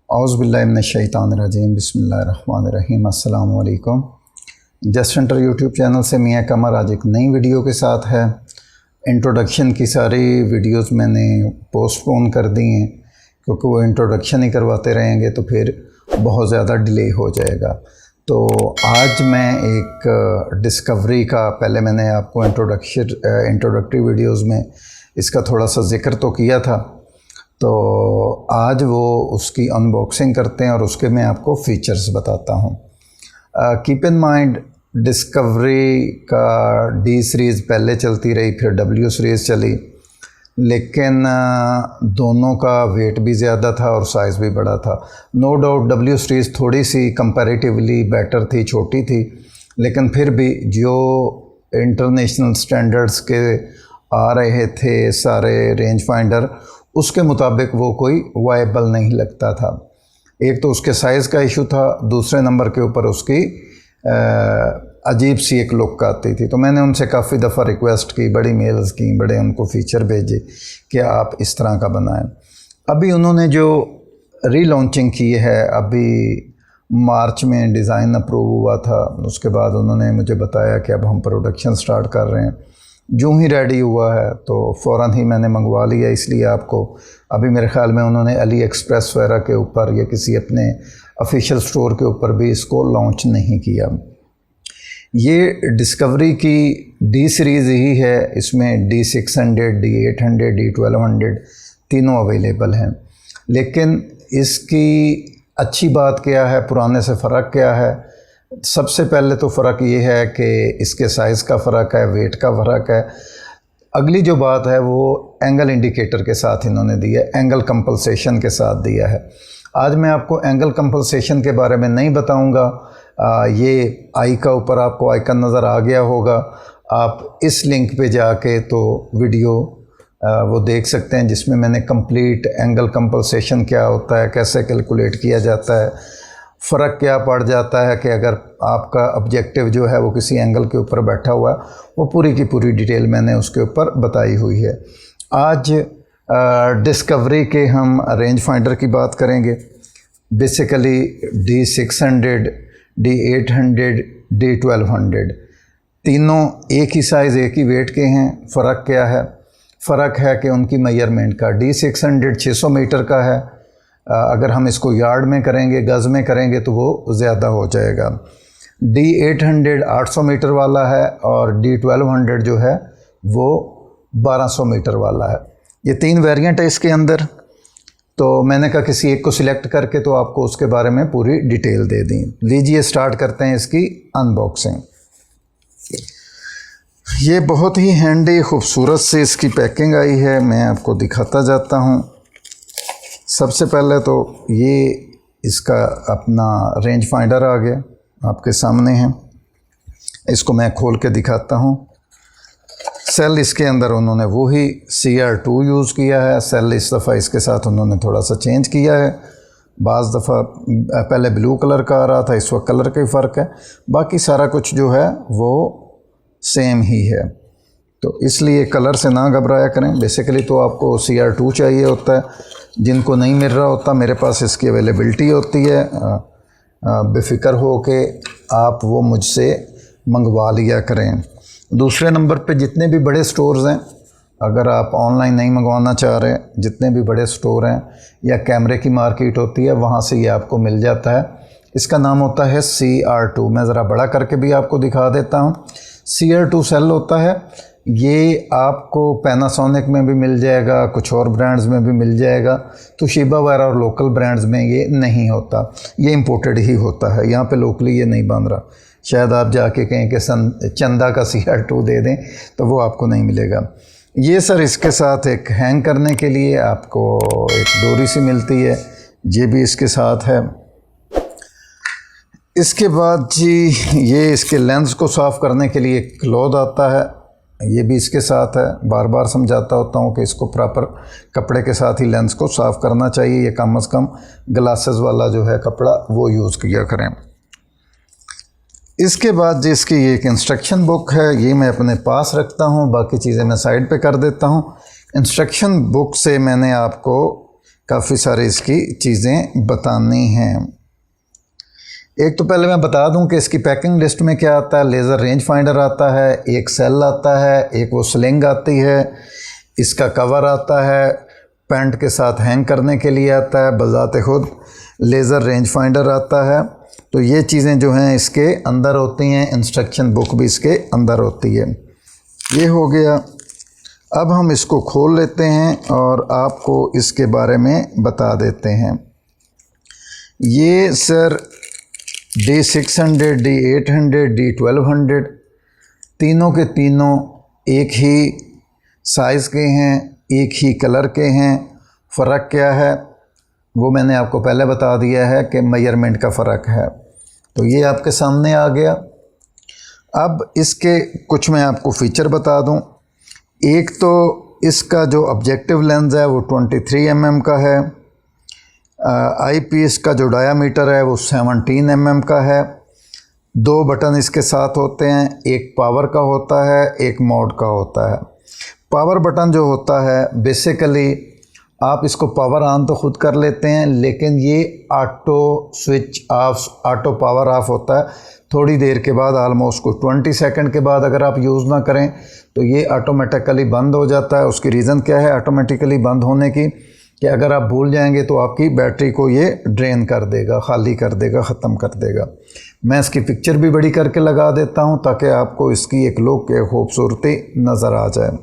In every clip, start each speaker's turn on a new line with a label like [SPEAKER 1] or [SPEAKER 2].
[SPEAKER 1] औज़ुबिल्लाहि मिनश्शैतानिर्रजीम बिस्मिल्लाहिर्रहमानिर्रहीम। अस्सलामु अलैकुम। जस्ट सेंटर यूट्यूब चैनल से मियां कमर आज एक नई वीडियो के साथ है। इंट्रोडक्शन की सारी वीडियोस मैंने पोस्टपोन कर दी हैं क्योंकि वो इंट्रोडक्शन ही करवाते रहेंगे तो फिर बहुत ज़्यादा डिले हो जाएगा। तो आज मैं एक डिस्कवरी का, पहले मैंने आपको इंट्रोडक्टरी वीडियोज़ में इसका थोड़ा सा ज़िक्र तो किया था, तो आज वो उसकी अनबॉक्सिंग करते हैं और उसके मैं आपको फ़ीचर्स बताता हूँ। कीप इन माइंड, डिस्कवरी का डी सीरीज़ पहले चलती रही, फिर डब्ल्यू सीरीज़ चली, लेकिन दोनों का वेट भी ज़्यादा था और साइज़ भी बड़ा था। नो डाउट डब्ल्यू सीरीज़ थोड़ी सी कंपैरेटिवली बेटर थी, छोटी थी, लेकिन फिर भी जो इंटरनेशनल स्टैंडर्ड्स के आ रहे थे सारे रेंज फाइंडर, उसके मुताबिक वो कोई वायबल नहीं लगता था। एक तो उसके साइज़ का इशू था, दूसरे नंबर के ऊपर उसकी अजीब सी एक लुक आती थी। तो मैंने उनसे काफ़ी दफ़ा रिक्वेस्ट की, बड़ी मेल्स की, बड़े उनको फ़ीचर भेजे कि आप इस तरह का बनाएं। अभी उन्होंने जो रीलॉन्चिंग की है, अभी मार्च में डिज़ाइन अप्रूव हुआ था, उसके बाद उन्होंने मुझे बताया कि अब हम प्रोडक्शन स्टार्ट कर रहे हैं। जो ही रेडी हुआ है तो फ़ौरन ही मैंने मंगवा लिया। इसलिए आपको अभी मेरे ख़्याल में उन्होंने अली एक्सप्रेस वगैरह के ऊपर या किसी अपने ऑफिशियल स्टोर के ऊपर भी इसको लॉन्च नहीं किया। ये डिस्कवरी की डी सीरीज़ ही है, इसमें D600, D800, D1200 तीनों अवेलेबल हैं। लेकिन इसकी अच्छी बात क्या है, पुराने से फ़र्क क्या है? सबसे पहले तो फ़र्क ये है कि इसके साइज़ का फ़र्क है, वेट का फ़र्क है। अगली जो बात है वो एंगल इंडिकेटर के साथ इन्होंने दिया है, एंगल कंपनसेशन के साथ दिया है। आज मैं आपको एंगल कंपनसेशन के बारे में नहीं बताऊंगा। ये आई का ऊपर आपको आइकन नज़र आ गया होगा, आप इस लिंक पे जाके तो वीडियो वो देख सकते हैं जिसमें मैंने कंप्लीट एंगल कंपनसेशन क्या होता है, कैसे कैलकुलेट किया जाता है, फ़र्क क्या पड़ जाता है कि अगर आपका ऑब्जेक्टिव जो है वो किसी एंगल के ऊपर बैठा हुआ है, वो पूरी की पूरी डिटेल मैंने उसके ऊपर बताई हुई है। आज डिस्कवरी के हम रेंज फाइंडर की बात करेंगे। बेसिकली D600, D800, D1200 तीनों एक ही साइज़, एक ही वेट के हैं। फ़र्क क्या है? फ़र्क है कि उनकी मेजरमेंट का। D600 600 मीटर का है, अगर हम इसको यार्ड में करेंगे, गज़ में करेंगे तो वो ज़्यादा हो जाएगा। D800 800 मीटर वाला है और D1200 जो है वो 1200 मीटर वाला है। ये तीन वेरिएंट है इसके अंदर। तो मैंने कहा किसी एक को सिलेक्ट करके तो आपको उसके बारे में पूरी डिटेल दे दी। लीजिए स्टार्ट करते हैं इसकी अनबॉक्सिंग। ये बहुत ही हैंडी खूबसूरत से इसकी पैकिंग आई है, मैं आपको दिखाता जाता हूँ। सबसे पहले तो ये इसका अपना रेंज फाइंडर आ गया, आपके सामने है। इसको मैं खोल के दिखाता हूँ। सेल इसके अंदर उन्होंने वही CR2 यूज़ किया है। सेल इस दफ़ा इसके साथ उन्होंने थोड़ा सा चेंज किया है। बाज़ दफ़ा पहले ब्लू कलर का आ रहा था, इस वक्त कलर का ही फ़र्क है, बाकी सारा कुछ जो है वो सेम ही है। तो इसलिए कलर से ना घबराया करें। बेसिकली तो आपको CR2 चाहिए होता है, जिनको नहीं मिल रहा होता मेरे पास इसकी अवेलेबिलिटी होती है। बेफ़िक्र हो के आप वो मुझसे मंगवा लिया करें। दूसरे नंबर पे जितने भी बड़े स्टोर्स हैं, अगर आप ऑनलाइन नहीं मंगवाना चाह रहे, जितने भी बड़े स्टोर हैं या कैमरे की मार्केट होती है, वहाँ से ये आपको मिल जाता है। इसका नाम होता है CR2। मैं ज़रा बड़ा करके भी आपको दिखा देता हूँ। CR2 सेल होता है। ये आपको पैनासोनिक में भी मिल जाएगा, कुछ और ब्रांड्स में भी मिल जाएगा। तोशिबा वगैरह और लोकल ब्रांड्स में ये नहीं होता, ये इंपोर्टेड ही होता है। यहाँ पे लोकली ये नहीं बन रहा। शायद आप जाके कहें कि चंदा का CR2 दे दें तो वो आपको नहीं मिलेगा। ये सर इसके साथ एक हैंग करने के लिए आपको एक डोरी सी मिलती है, ये भी इसके साथ है। इसके बाद जी ये इसके लेंस को साफ़ करने के लिए एक क्लॉथ आता है, ये भी इसके साथ है। बार बार समझाता होता हूँ कि इसको प्रॉपर कपड़े के साथ ही लेंस को साफ़ करना चाहिए। ये कम से कम ग्लासेस वाला जो है कपड़ा वो यूज़ किया करें। इसके बाद जिसकी ये एक इंस्ट्रक्शन बुक है, ये मैं अपने पास रखता हूँ, बाकी चीज़ें मैं साइड पे कर देता हूँ। इंस्ट्रक्शन बुक से मैंने आपको काफ़ी सारी इसकी चीज़ें बतानी हैं। एक तो पहले मैं बता दूं कि इसकी पैकिंग लिस्ट में क्या आता है। लेज़र रेंज फाइंडर आता है, एक सेल आता है, एक वो स्लिंग आती है, इसका कवर आता है, पैंट के साथ हैंग करने के लिए आता है, बजाते खुद लेज़र रेंज फाइंडर आता है। तो ये चीज़ें जो हैं इसके अंदर होती हैं, इंस्ट्रक्शन बुक भी इसके अंदर होती है। ये हो गया। अब हम इसको खोल लेते हैं और आपको इसके बारे में बता देते हैं। ये सर D600, D800, D1200 तीनों के तीनों एक ही साइज़ के हैं, एक ही कलर के हैं। फ़र्क क्या है वो मैंने आपको पहले बता दिया है कि मेजरमेंट का फ़र्क है। तो ये आपके सामने आ गया। अब इसके कुछ मैं आपको फ़ीचर बता दूं। एक तो इसका जो ऑब्जेक्टिव लेंस है वो 23 mm का है। आईपीस का जो डायामीटर है वो 17 mm का है। 2 बटन इसके साथ होते हैं, एक पावर का होता है, एक मोड का होता है। पावर बटन जो होता है बेसिकली आप इसको पावर ऑन तो ख़ुद कर लेते हैं, लेकिन ये auto switch off, auto power of होता है थोड़ी देर के बाद, आलमोस्ट को 20 सेकंड के बाद अगर आप यूज़ ना करें तो ये ऑटोमेटिकली बंद हो जाता है। उसकी रीज़न क्या है ऑटोमेटिकली बंद होने की, कि अगर आप भूल जाएंगे तो आपकी बैटरी को ये ड्रेन कर देगा, खाली कर देगा, ख़त्म कर देगा। मैं इसकी पिक्चर भी बड़ी करके लगा देता हूँ ताकि आपको इसकी एक लुक, एक खूबसूरती नज़र आ जाए।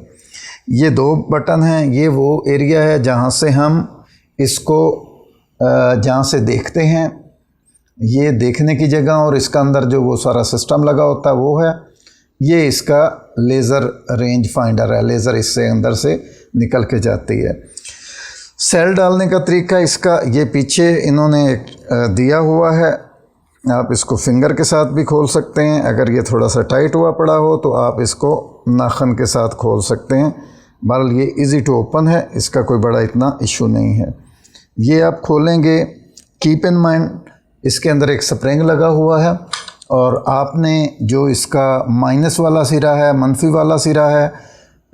[SPEAKER 1] ये 2 बटन हैं, ये वो एरिया है जहाँ से हम इसको जहाँ से देखते हैं, ये देखने की जगह, और इसका अंदर जो वो सारा सिस्टम लगा होता है वो है। ये इसका लेज़र रेंज फाइंडर है, लेज़र इससे अंदर से निकल के जाती है। सेल डालने का तरीका इसका ये पीछे इन्होंने एक दिया हुआ है। आप इसको फिंगर के साथ भी खोल सकते हैं, अगर ये थोड़ा सा टाइट हुआ पड़ा हो तो आप इसको नाखून के साथ खोल सकते हैं। बहरहाल ये इजी टू ओपन है, इसका कोई बड़ा इतना इशू नहीं है। ये आप खोलेंगे, कीप इन माइंड इसके अंदर एक स्प्रिंग लगा हुआ है, और आपने जो इसका माइनस वाला सिरा है, मनफी वाला सिरा है,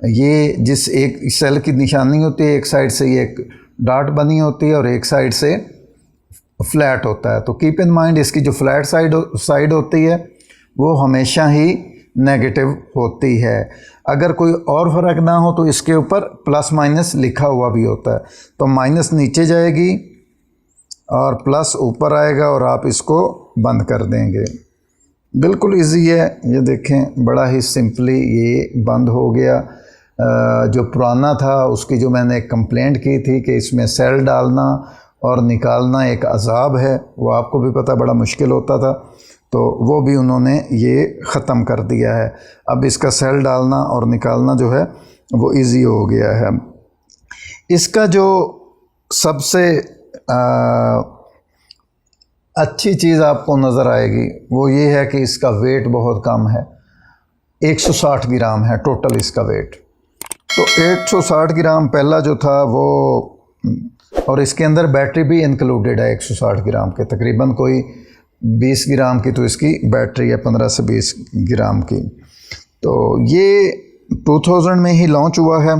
[SPEAKER 1] ये जिस एक सेल की निशानी होती है, एक साइड से ये एक डॉट बनी होती है और एक साइड से फ्लैट होता है। तो कीप इन माइंड इसकी जो फ्लैट साइड होती है वो हमेशा ही नेगेटिव होती है। अगर कोई और फ़र्क ना हो तो इसके ऊपर प्लस माइनस लिखा हुआ भी होता है। तो माइनस नीचे जाएगी और प्लस ऊपर आएगा और आप इसको बंद कर देंगे। बिल्कुल इजी है, ये देखें बड़ा ही सिंपली ये बंद हो गया। जो पुराना था उसकी जो मैंने एक कंप्लेंट की थी कि इसमें सेल डालना और निकालना एक अजाब है, वो आपको भी पता बड़ा मुश्किल होता था, तो वो भी उन्होंने ये ख़त्म कर दिया है। अब इसका सेल डालना और निकालना जो है वो इजी हो गया है। इसका जो सबसे अच्छी चीज़ आपको नज़र आएगी वो ये है कि इसका वेट बहुत कम है, 160 ग्राम है टोटल इसका वेट। तो 160 ग्राम पहला जो था वो, और इसके अंदर बैटरी भी इंक्लूडेड है 160 ग्राम के, तकरीबन कोई 20 ग्राम की तो इसकी बैटरी है, 15 से 20 ग्राम की। तो ये 2000 में ही लॉन्च हुआ है।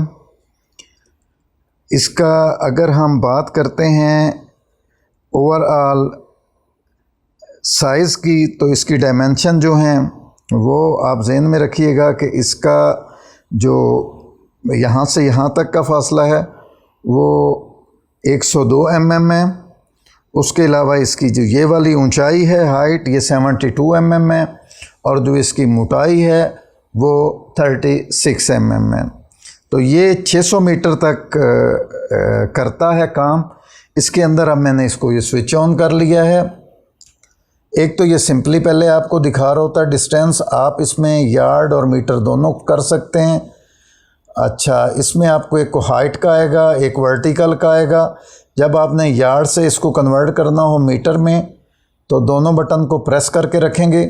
[SPEAKER 1] इसका अगर हम बात करते हैं ओवरऑल साइज़ की, तो इसकी डायमेंशन जो हैं वो आप ज़हन में रखिएगा कि इसका जो यहाँ से यहाँ तक का फासला है वो 102 mm है। उसके अलावा इसकी जो ये वाली ऊंचाई है, हाइट, ये 72 mm है, और जो इसकी मोटाई है वो 36 mm है। तो ये 600 मीटर तक करता है काम। इसके अंदर अब मैंने इसको ये स्विच ऑन कर लिया है। एक तो ये सिंपली पहले आपको दिखा रहा होता है डिस्टेंस, आप इसमें यार्ड और मीटर दोनों कर सकते हैं। अच्छा, इसमें आपको एक को हाइट का आएगा, एक वर्टिकल का आएगा। जब आपने यार्ड से इसको कन्वर्ट करना हो मीटर में तो दोनों बटन को प्रेस करके रखेंगे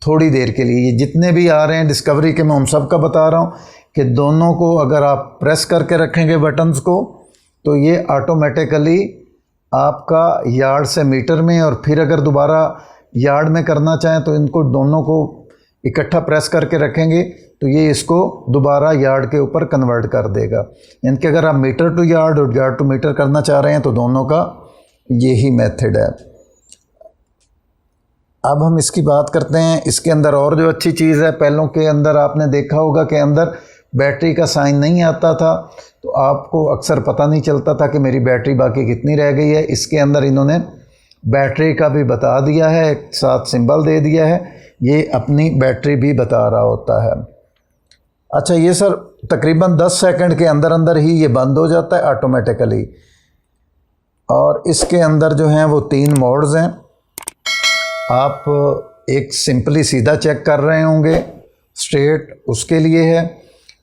[SPEAKER 1] थोड़ी देर के लिए। ये जितने भी आ रहे हैं डिस्कवरी के, मैं उन सब का बता रहा हूँ कि दोनों को अगर आप प्रेस करके रखेंगे बटन्स को तो ये ऑटोमेटिकली आपका यार्ड से मीटर में, और फिर अगर दोबारा यार्ड में करना चाहें तो इनको दोनों को इकट्ठा प्रेस करके रखेंगे तो ये इसको दोबारा यार्ड के ऊपर कन्वर्ट कर देगा। यानी कि अगर आप मीटर टू यार्ड और यार्ड टू मीटर करना चाह रहे हैं तो दोनों का यही मेथड है। अब हम इसकी बात करते हैं। इसके अंदर और जो अच्छी चीज़ है, पहलों के अंदर आपने देखा होगा कि अंदर बैटरी का साइन नहीं आता था, तो आपको अक्सर पता नहीं चलता था कि मेरी बैटरी बाकी कितनी रह गई है। इसके अंदर इन्होंने बैटरी का भी बता दिया है, एक साथ सिंबल दे दिया है, ये अपनी बैटरी भी बता रहा होता है। अच्छा, ये सर तकरीबन 10 सेकंड के अंदर अंदर ही ये बंद हो जाता है ऑटोमेटिकली। और इसके अंदर जो हैं वो 3 मोड्स हैं। आप एक सिंपली सीधा चेक कर रहे होंगे स्ट्रेट, उसके लिए है।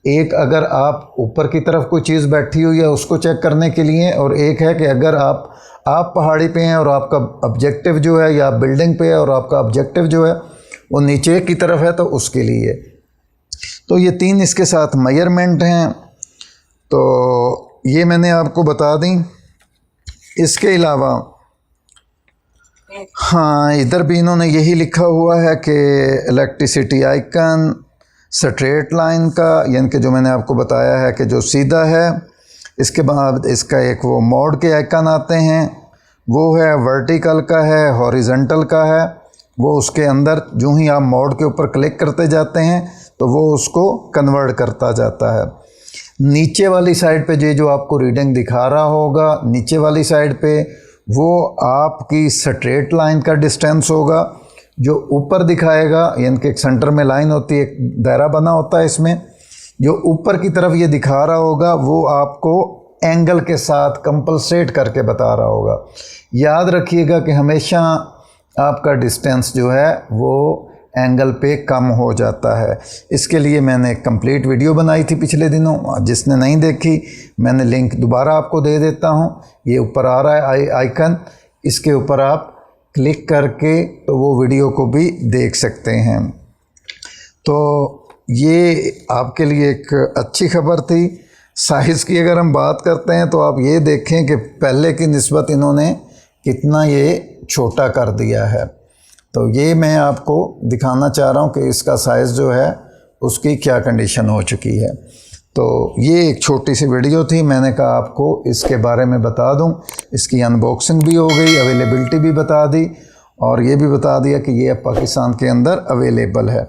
[SPEAKER 1] एक अगर आप ऊपर की तरफ कोई चीज़ बैठी हुई है उसको चेक करने के लिए, और एक है कि अगर आप पहाड़ी पे हैं और आपका ऑब्जेक्टिव जो है, या बिल्डिंग पे है और आपका ऑब्जेक्टिव जो है वो नीचे की तरफ है, तो उसके लिए। तो ये 3 इसके साथ मेजरमेंट हैं, तो ये मैंने आपको बता दी। इसके अलावा हाँ, इधर भी इन्होंने यही लिखा हुआ है कि इलेक्ट्रिसिटी आइकन स्ट्रेट लाइन का, यानी कि जो मैंने आपको बताया है कि जो सीधा है। इसके बाद इसका एक वो मोड के आइकन आते हैं, वो है वर्टिकल का है, हॉरिजॉन्टल का है। वो उसके अंदर जो ही आप मोड के ऊपर क्लिक करते जाते हैं तो वो उसको कन्वर्ट करता जाता है। नीचे वाली साइड पे जो आपको रीडिंग दिखा रहा होगा, नीचे वाली साइड पे वो आपकी स्ट्रेट लाइन का डिस्टेंस होगा। जो ऊपर दिखाएगा, यानी कि एक सेंटर में लाइन होती है, एक दायरा बना होता है इसमें, जो ऊपर की तरफ ये दिखा रहा होगा वो आपको एंगल के साथ कंपलसेट करके बता रहा होगा। याद रखिएगा कि हमेशा आपका डिस्टेंस जो है वो एंगल पे कम हो जाता है। इसके लिए मैंने एक कंप्लीट वीडियो बनाई थी पिछले दिनों, जिसने नहीं देखी मैंने लिंक दोबारा आपको दे देता हूँ। ये ऊपर आ रहा है आइकन, इसके ऊपर आप क्लिक करके तो वो वीडियो को भी देख सकते हैं। तो ये आपके लिए एक अच्छी खबर थी। साइज़ की अगर हम बात करते हैं तो आप ये देखें कि पहले की निस्बत इन्होंने कितना ये छोटा कर दिया है। तो ये मैं आपको दिखाना चाह रहा हूँ कि इसका साइज़ जो है उसकी क्या कंडीशन हो चुकी है। तो ये एक छोटी सी वीडियो थी, मैंने कहा आपको इसके बारे में बता दूं। इसकी अनबॉक्सिंग भी हो गई, अवेलेबिलिटी भी बता दी, और ये भी बता दिया कि ये अब पाकिस्तान के अंदर अवेलेबल है।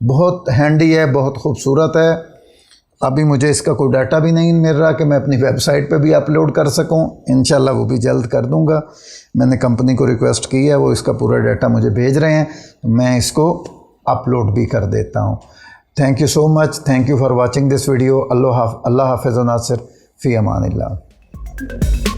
[SPEAKER 1] बहुत हैंडी है, बहुत खूबसूरत है। अभी मुझे इसका कोई डाटा भी नहीं मिल रहा कि मैं अपनी वेबसाइट पे भी अपलोड कर सकूं। इंशाल्लाह वो भी जल्द कर दूंगा। मैंने कंपनी को रिक्वेस्ट की है, वो इसका पूरा डाटा मुझे भेज रहे हैं, तो मैं इसको अपलोड भी कर देता हूं। Thank you so much, thank you for watching this video. अल्लाह हाफ़िज़ व नासिर फ़ी अमानिल्लाह।